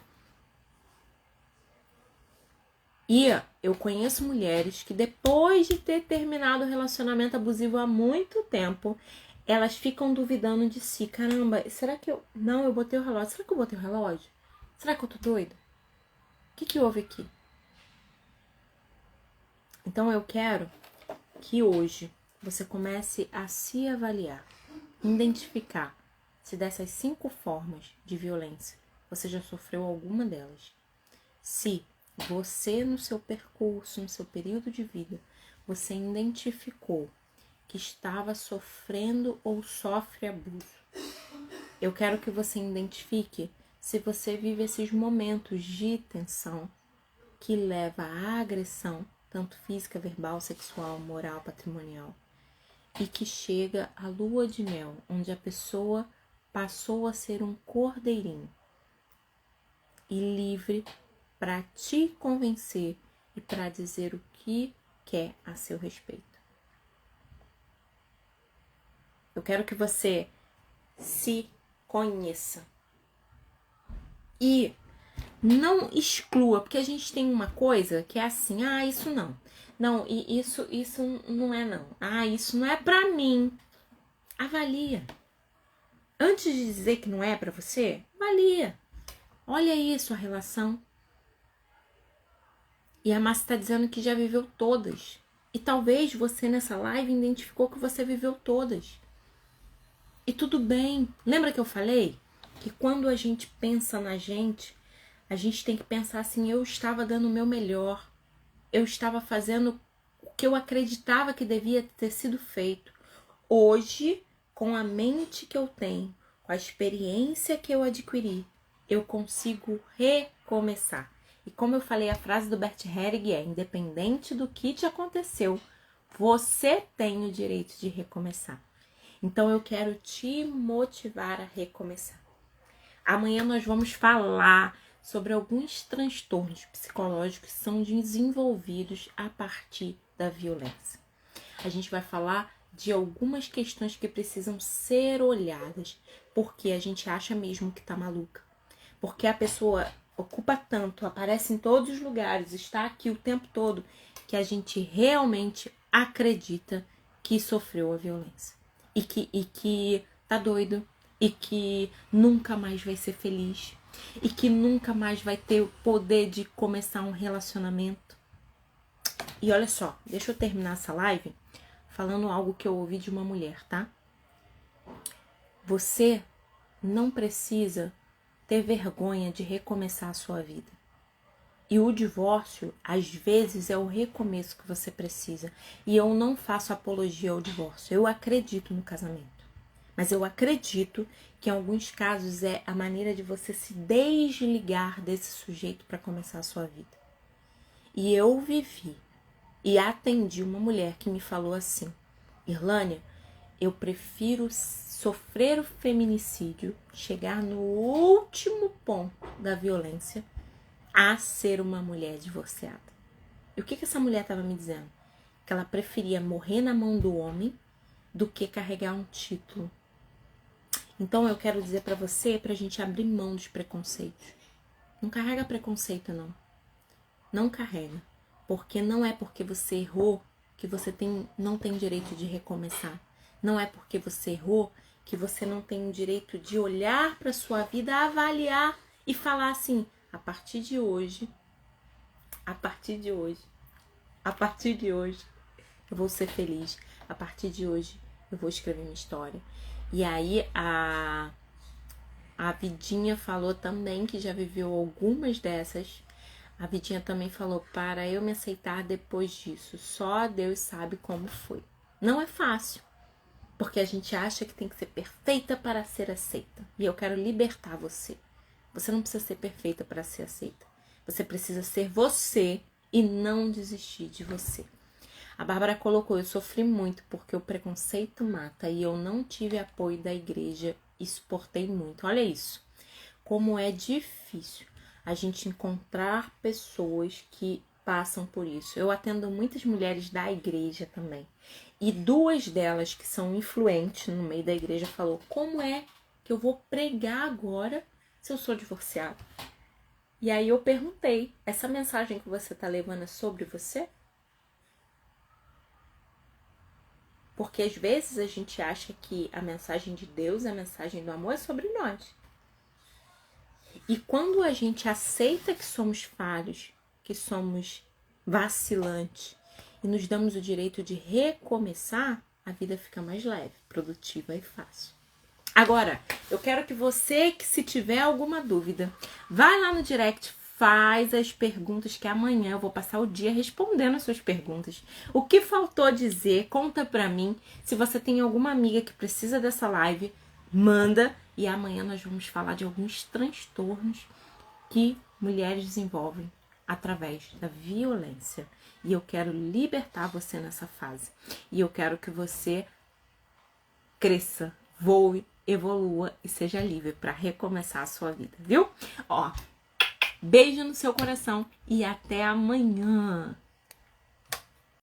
E eu conheço mulheres que depois de ter terminado o relacionamento abusivo há muito tempo, elas ficam duvidando de si. Caramba, será que eu... Não, eu botei o relógio. Será que eu botei o relógio? Será que eu tô doida? O que que houve aqui? Então eu quero que hoje você comece a se avaliar, identificar se dessas 5 formas de violência você já sofreu alguma delas. Se você no seu percurso, no seu período de vida, você identificou que estava sofrendo ou sofre abuso, eu quero que você identifique se você vive esses momentos de tensão que leva à agressão, tanto física, verbal, sexual, moral, patrimonial, e que chega à lua de mel, onde a pessoa passou a ser um cordeirinho e livre para te convencer e para dizer o que quer a seu respeito. Eu quero que você se conheça e não exclua, porque a gente tem uma coisa que é assim, isso não. Não, isso não é não. Isso não é pra mim. Avalia. Antes de dizer que não é pra você, avalia. Olha aí a sua relação. E a Márcia está dizendo que já viveu todas. E talvez você nessa live identificou que você viveu todas. E tudo bem. Lembra que eu falei que quando a gente pensa na gente, a gente tem que pensar assim, eu estava dando o meu melhor. Eu estava fazendo o que eu acreditava que devia ter sido feito. Hoje, com a mente que eu tenho, com a experiência que eu adquiri, eu consigo recomeçar. E como eu falei, a frase do Bert Helling é: independente do que te aconteceu, você tem o direito de recomeçar. Então eu quero te motivar a recomeçar. Amanhã nós vamos falar sobre alguns transtornos psicológicos que são desenvolvidos a partir da violência. A gente vai falar de algumas questões que precisam ser olhadas, porque a gente acha mesmo que tá maluca. Porque a pessoa ocupa tanto, aparece em todos os lugares, está aqui o tempo todo, que a gente realmente acredita que sofreu a violência. E que tá doido, e que nunca mais vai ser feliz, e que nunca mais vai ter o poder de começar um relacionamento. E olha só, deixa eu terminar essa live falando algo que eu ouvi de uma mulher, tá? Você não precisa ter vergonha de recomeçar a sua vida. E o divórcio, às vezes, é o recomeço que você precisa. E eu não faço apologia ao divórcio. Eu acredito no casamento. Mas eu acredito que em alguns casos é a maneira de você se desligar desse sujeito para começar a sua vida. E eu vivi e atendi uma mulher que me falou assim: Irlânia, eu prefiro sofrer o feminicídio, chegar no último ponto da violência, a ser uma mulher divorciada. E o que essa mulher estava me dizendo? Que ela preferia morrer na mão do homem do que carregar um título. Então eu quero dizer para você, pra gente abrir mão dos preconceitos. Não carrega preconceito, não. Não carrega. Porque não é porque você errou que você não tem direito de recomeçar. Não é porque você errou que você não tem o direito de olhar para sua vida, avaliar e falar assim: a partir de hoje, eu vou ser feliz. A partir de hoje, eu vou escrever minha história. E aí a Vidinha falou também que já viveu algumas dessas. A Vidinha também falou, para eu me aceitar depois disso, só Deus sabe como foi. Não é fácil, porque a gente acha que tem que ser perfeita para ser aceita. E eu quero libertar você. Você não precisa ser perfeita para ser aceita. Você precisa ser você e não desistir de você. A Bárbara colocou, eu sofri muito porque o preconceito mata e eu não tive apoio da igreja e suportei muito. Olha isso, como é difícil a gente encontrar pessoas que passam por isso. Eu atendo muitas mulheres da igreja também. E 2 delas que são influentes no meio da igreja falou, como é que eu vou pregar agora se eu sou divorciada? E aí eu perguntei, essa mensagem que você está levando é sobre você? Porque às vezes a gente acha que a mensagem de Deus, a mensagem do amor é sobre nós. E quando a gente aceita que somos falhos, que somos vacilantes e nos damos o direito de recomeçar, a vida fica mais leve, produtiva e fácil. Agora, eu quero que você, que se tiver alguma dúvida, vai lá no direct, faz as perguntas que amanhã eu vou passar o dia respondendo as suas perguntas. O que faltou dizer, conta pra mim. Se você tem alguma amiga que precisa dessa live, manda. E amanhã nós vamos falar de alguns transtornos que mulheres desenvolvem através da violência. E eu quero libertar você nessa fase. E eu quero que você cresça, voe, evolua e seja livre para recomeçar a sua vida, viu? Ó, beijo no seu coração e até amanhã!